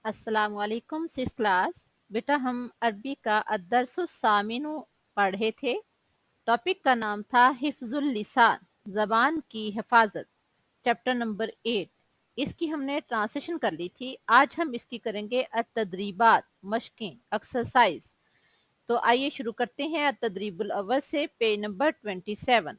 अस्सलाम वालेकुम सिस क्लास। बेटा हम अरबी का अद्दर्सु सामिनु पढ़ रहे थे। टॉपिक का नाम था हिफ्जुल लिसान, जबान की हिफाजत, चैप्टर नंबर 8। इसकी हमने ट्रांसलेशन कर ली थी। आज हम इसकी करेंगे अत-तदरीबात, मशकें, एक्सरसाइज। तो आइए शुरू करते हैं अत-तदरीबुल अव्वल से, पेज नंबर 27।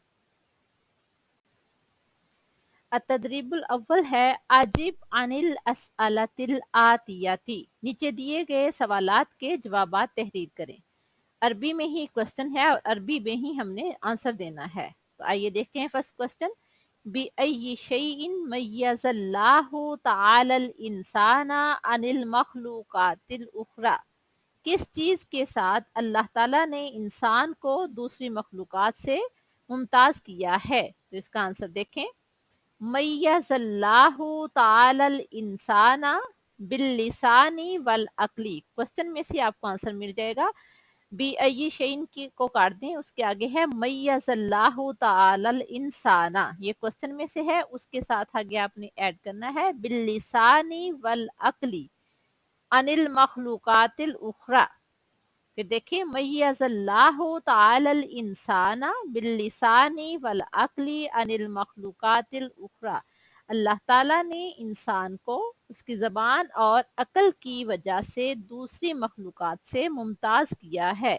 अतदरीबुल अव्वल है अजिब अनिल असअलतिल आतियाती। नीचे दिए गए सवालात के जवाबात तहरीर करें। अरबी में ही क्वेश्चन है और अरबी में ही हमने आंसर देना है। तो आइए देखते हैं फर्स्ट क्वेश्चन। बिअय्यि शैइन मय्यज़ल्लाहु तआलल इंसाना अनिल मखलूकातिल उखरा। किस चीज के साथ अल्लाह ताला ने इंसान को दूसरी मखलूकात से मुमताज किया है? तो इसका आंसर देखें। मय्यज़ल्लाहु तालल इंसाना बिल्लिसानी वल अक्ली। क्वेश्चन में से आपको आंसर मिल जाएगा। बी अय्यि शैइन की को काट दें, उसके आगे है मय्यज़ल्लाहु तालल इंसाना। ये क्वेश्चन में से है, उसके साथ आगे आपने ऐड करना है बिल्लिसानी वल अक्ली अनिल मखलूकातिल उखरा। फिर देखिए मय्यज़ल्लाहु तालल इंसाना बिल्लिसानी वल अक्ली अनिल मखलूकातिल उखरा। अल्लाह ताला ने इंसान को उसकी जबान और अकल की वजह से दूसरी मखलूकात से मुमताज किया है।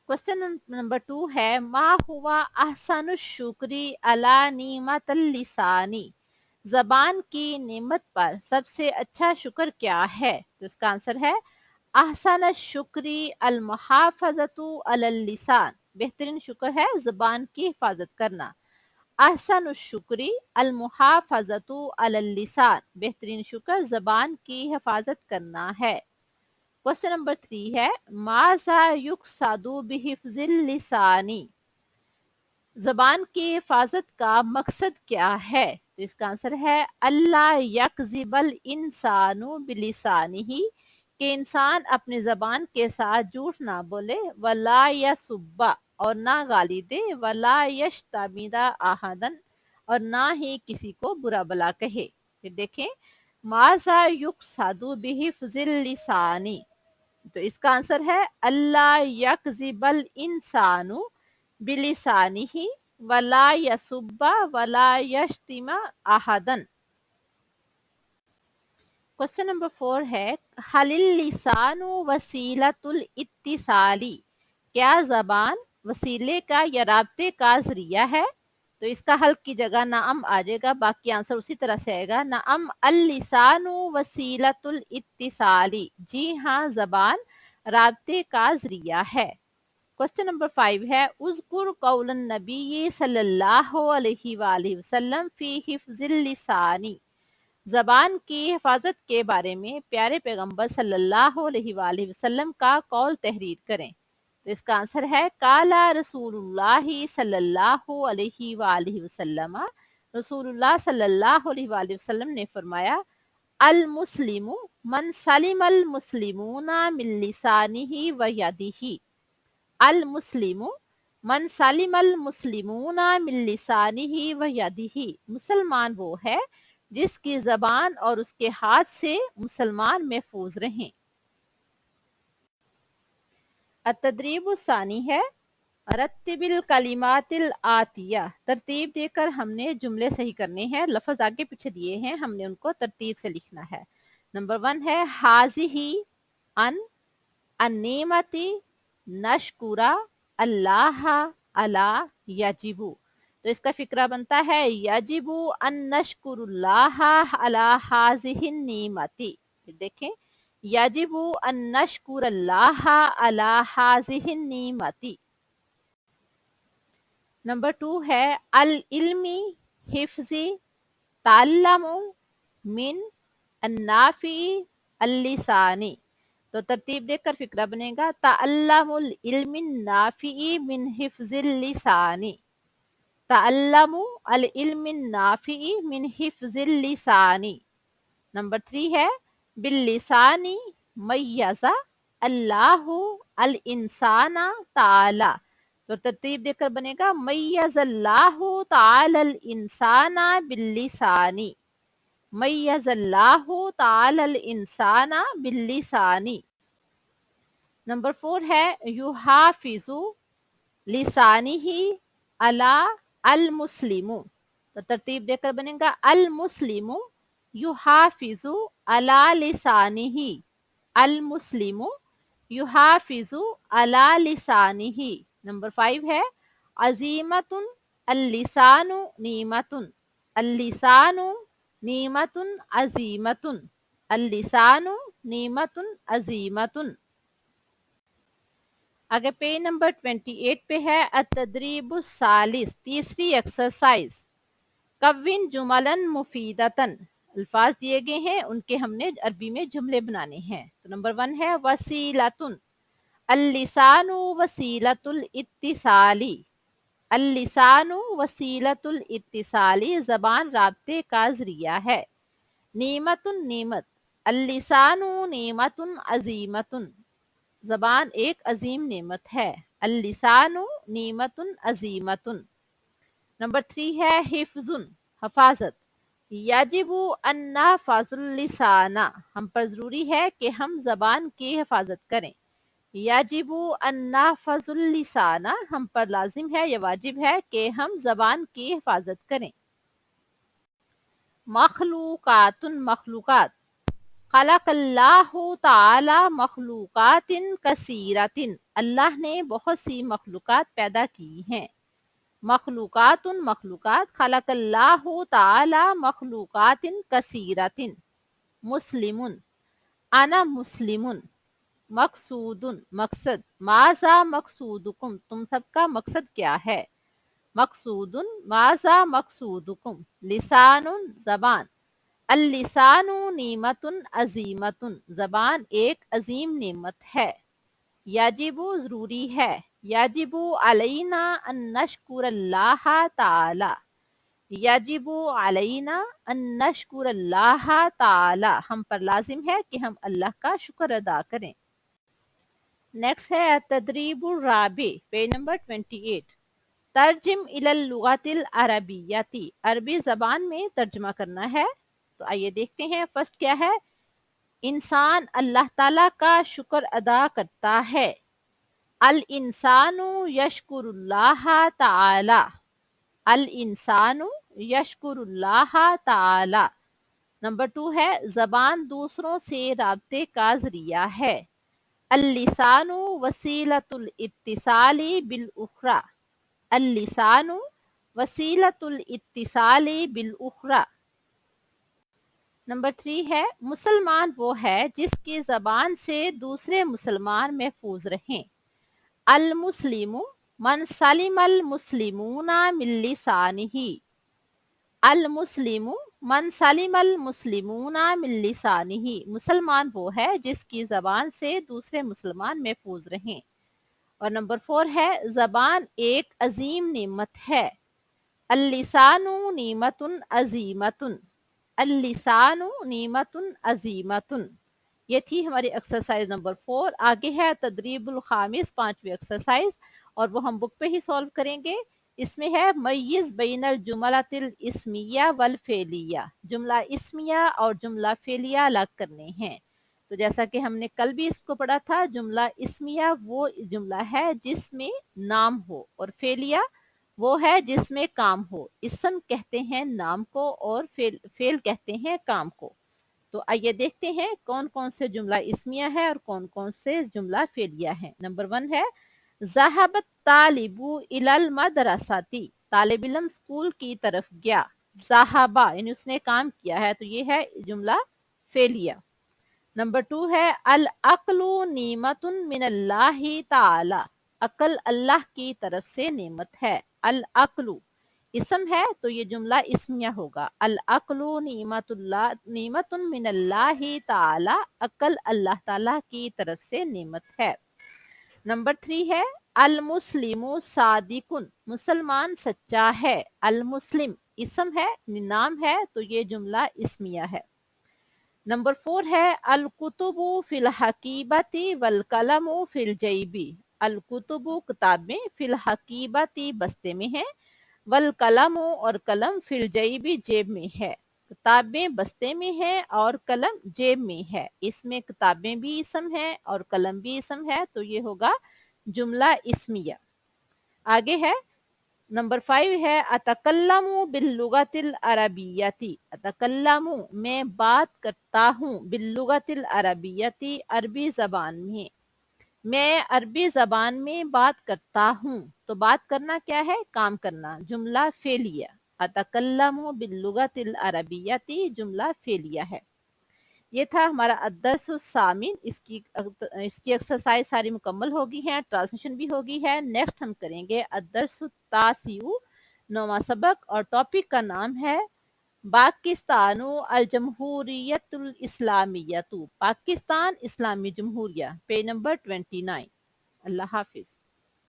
क्वेश्चन नंबर 2 है मा हुआ अहसनु शुक्री अला नीमतल लिसानी। जबान की नेमत पर सबसे अच्छा शुक्र क्या है? तो इसका आंसर है अहसन शुक्री अल मुहाफ़ज़तु अलल लिसान। बेहतरीन शुक्र है ज़बान की हिफाजत करना। अहसन शुक्री अल मुहाफ़ज़तु अलल लिसान। बेहतरीन शुक्र ज़बान की हिफाजत करना है। क्वेश्चन नंबर 3 है माज़ा युक़सदु बिहिफ़्ज़िल लिसानी। ज़बान की हिफाजत का मकसद क्या है? तो इसका आंसर है अल्ला यकज़िबल इंसानु बिलिसानिही, कि इंसान अपनी जबान के साथ झूठ ना बोले, वला यसुब्बा और ना गाली दे, वला यश्तमिदा अहदन और ना ही किसी को बुरा भला कहे। फिर देखें माज़ा युक़सदु बिहिफ़्ज़िल लिसानी। तो इसका आंसर है अल्ला यकज़िबल इंसानु बिलिसानिही वला यसुब्बा वला यश्तिमा अहदन। क्वेश्चन नंबर 4 है हलिल लिसानु वसीलतुल इत्तिसाली। क्या जबान वसीले का या राब्ते का जरिया है? तो इसका हल की जगह नाअम आ जाएगा, बाकी आंसर उसी तरह से आएगा। नाअम अल लिसानु वसीलतुल इत्तिसाली। जी हाँ, जबान राब्ते का जरिया है। क्वेश्चन नंबर 5 है उज़कुर कौलन नबी सल्लल्लाहु अलैहि वसल्लम फी हिफ्ज़िल लिसानी। जबान की हिफाजत के बारे में प्यारे पैगंबर सल्लल्लाहु अलैहि वसल्लम का कौल तहरीर करें। तो इसका आंसर है काला रसूलुल्लाह सल्लल्लाहु अलैहि वसल्लम। रसूलुल्लाह सल्लल्लाहु अलैहि वसल्लम ने फरमाया अल मुस्लिमु मन सलिमल मुस्लिमूना मिन लिसानिही व यदिही। अल मुस्लिमु मन सलिमल मुस्लिमूना मिन लिसानिही व यदिही। मुसलमान वो है जिसकी जबान और उसके हाथ से मुसलमान महफूज रहें। अतदरीब सानी है रत्तिबिल कलिमातिल आतिया। तरतीब देकर हमने जुमले सही करने हैं। लफ्ज आगे पीछे दिए हैं, हमने उनको तरतीब से लिखना है। नंबर 1 है हाजिही अन अन्नेमती नशकुरा अल्लाह अला यजिबु। तो इसका फिक्रा बनता है यजिबु अन नशकुरुल्लाह अला हाजिहिन नीमती। देखें यजिबु अन नशकुरुल्लाह अला हाजिहिन नीमती। नंबर 2 है अल इल्मी हिफ्जी ताल्लमु मिन अन्नाफी अल्लिसानी। तो तरतीब देखकर फिक्रा बनेगा ताअल्लमुल इल्मिन नाफी मिन हिफ्जिल लिसानी। ताअल्लमु अल इल्मिन नाफी मिन हिफ्जिल लिसानी। नंबर 3 है बिल्लिसानी मय्यज़ा अल्लाहु अल इंसाना ताला। तो तरतीब देखकर बनेगा मय्यज़ल्लाहु तालल इंसाना बिल्लिसानी। मैयज़ अल्लाहु ताअल इंसाना बिल्लिसानी। नंबर 4 है युहाफिजु लिसानिही अला अल मुस्लिमु। तो तरतीब देकर बनेगा अल मुस्लिमु युहाफिजु अला लिसानिही, अल मुस्लिमु युहाफिजु अला लिसानिही। नंबर 5 है अजीमतुन अल्लिसानु नीमतुन, अल्लिसानु नीमतुन अजीमतुन, अल्लिसानु नीमतुन अजीमतुन। आगे पेज नंबर 28 पे है अतदरीबु सालिस, तीसरी एक्सरसाइज। कव्विन जुमलन मुफीदतन, अल्फाज दिए गए हैं उनके हमने अरबी में जुमले बनाने हैं। तो नंबर 1 है वसीलतुन, अल्लिसानु वसीलतुल इत्तिसाली, अल्लिसानु वसीलतुल इत्तिसाली, जबान राब्ते का जरिया है। नीमतुन नीमत, अल्लिसानु नीमतुन अजीमतुन, जबान एक अजीम नेमत है। अल्लिसानु नीमतुन अजीमतुन। नंबर 3 है हिफ्जुन, हफाजत। याजिबु अन्ना फाजुल लिसाना, हम पर जरूरी है कि हम जबान की हिफाजत करें। याजिबु अन्ना फाजुल लिसाना, हम पर लाजिम है या वाजिब है कि हम जबान की हिफाजत करें। मखलूकातुन, मखलूकात। खलकल्लाहु ताला मखलूकातिन कसीरतिन, अल्लाह ने बहुत सी मखलूकात पैदा की हैं। मखलूकातुन मखलूकात, खलकल्लाहु ताला मखलूकातिन कसीरतिन। मुस्लिमुन, अना मुस्लिमुन। मकसूदुन, मकसद। माजा मकसूदुकुम, तुम सबका मकसद क्या है। मकसूदुन माजा मकसूदुकुम। लिसानुन, जबान। अल्लिसानु नीमतुन अजीमतुन, जबान एक अजीम नेमत है। याजिबु, जरूरी है। याजिबु अलैना अन नशकुरल्लाह ताला, याजिबु अलैना अन नशकुरल्लाह ताला, हम पर लाजिम है कि हम अल्लाह का शुक्र अदा करें। नेक्स्ट है तदरीबुर राबी, पेज नंबर 28। तर्जिम इलल लुगातिल अरबियती, अरबी जबान में तर्जमा करना है। तो आइए देखते हैं। फर्स्ट क्या है, इंसान अल्लाह ताला का शुक्र अदा करता है। अल इंसानु यशकुरुल्लाह ताला, अल इंसानु यशकुरुल्लाह ताला। नंबर 2 है जबान दूसरों से राब्ते का जरिया है। अल लिसानु वसीलतुल इत्तिसाली बिल उखरा, अल लिसानु वसीलतुल इत्तिसाली बिल उखरा। नंबर 3 है मुसलमान वो है जिसकी जबान से दूसरे मुसलमान महफूज रहें। अल मुस्लिमु मन सलिमल मुस्लिमूना मिन लिसानिही, अल मुस्लिमु मन सलिमल मुस्लिमूना मिन लिसानिही, मुसलमान वो है जिसकी जबान से दूसरे मुसलमान महफूज रहें। और नंबर 4 है जबान एक अजीम नेमत है। अल लिसानु नीमतुन अजीमतुन, अल-लिसानु नीमतुन अजीमतुन। ये थी हमारी एक्सरसाइज नंबर 4। आगे है तदरीबुल खामिस, 5वीं एक्सरसाइज, और वो हम बुक पे ही सॉल्व करेंगे। इसमें है मय्यिज़ बैनल जुमलातिल इस्मिया वल फेलिया, जुमला इस्मिया और जुमला फेलिया अलग करने हैं। तो जैसा कि हमने कल भी इसको पढ़ा था, जुमला इस्मिया वो जुमला है जिसमें नाम हो, और फेलिया वो है जिसमें काम हो। इसम कहते हैं नाम को और फेल कहते हैं काम को। तो आइए देखते हैं कौन कौन से जुमला इस्मिया है और कौन कौन से जुमला फेलिया है। नंबर 1 है ज़हाबत तालिबु इलल मदरसाती, तालिब इल्म स्कूल की तरफ गया। ज़हाबा यानी उसने काम किया है, तो ये है जुमला फेलिया। नंबर 2 है अल अक्लु नीमतुन मिनल्लाहि ताला, अकल अल्लाह की तरफ से नेमत है। अल अक्लु इसम है तो ये जुमला इस्मिया होगा। अल अक्लु नीमतुन मिनल्लाहि ताला, अकल अल्लाह ताला की तरफ से नेमत है। नंबर 3 है अल मुस्लिमु सादिकुन, मुसलमान सच्चा है। अल मुस्लिम इसम है, नाम है, तो ये जुमला इस्मिया है। नंबर 4 है अल कुतुबु फिल हकीबती वल कलमु फिल जैबी, अल कुतुबु किताबें, फिल हकीबती बस्ते में है, वल कलमु और कलम फिल जैबी जेब में है। किताबें बस्ते में है और कलम जेब में है। इसमें किताबें भी इसम है और कलम भी इसम है, तो ये होगा जुमला इस्मिया। आगे है नंबर 5 है अतकल्लमु बिल्लुगतिल अरबियती। अतकल्लमु मैं बात करता हूँ, बिल्लुगतिल अरबियती अरबी जबान में। मैं अरबी जबान में बात करता हूँ, तो बात करना क्या है? काम करना, जुमला फेलिया। अतकल्लमु बिल्लुगतिल अरबियती जुमला फेलिया है। ये था हमारा अद्दर्सु सामिन। इसकी एक्सरसाइज सारी मुकम्मल होगी है, ट्रांसलेशन भी होगी है। नेक्स्ट हम करेंगे अद्दर्सु तासिउ, 9वां सबक, और टॉपिक का नाम है पाकिस्तानु अल जमहूरियतुल इस्लामियतु, पाकिस्तान इस्लामी जमहूरिया, पेज नंबर 29। अल्लाह हाफिज।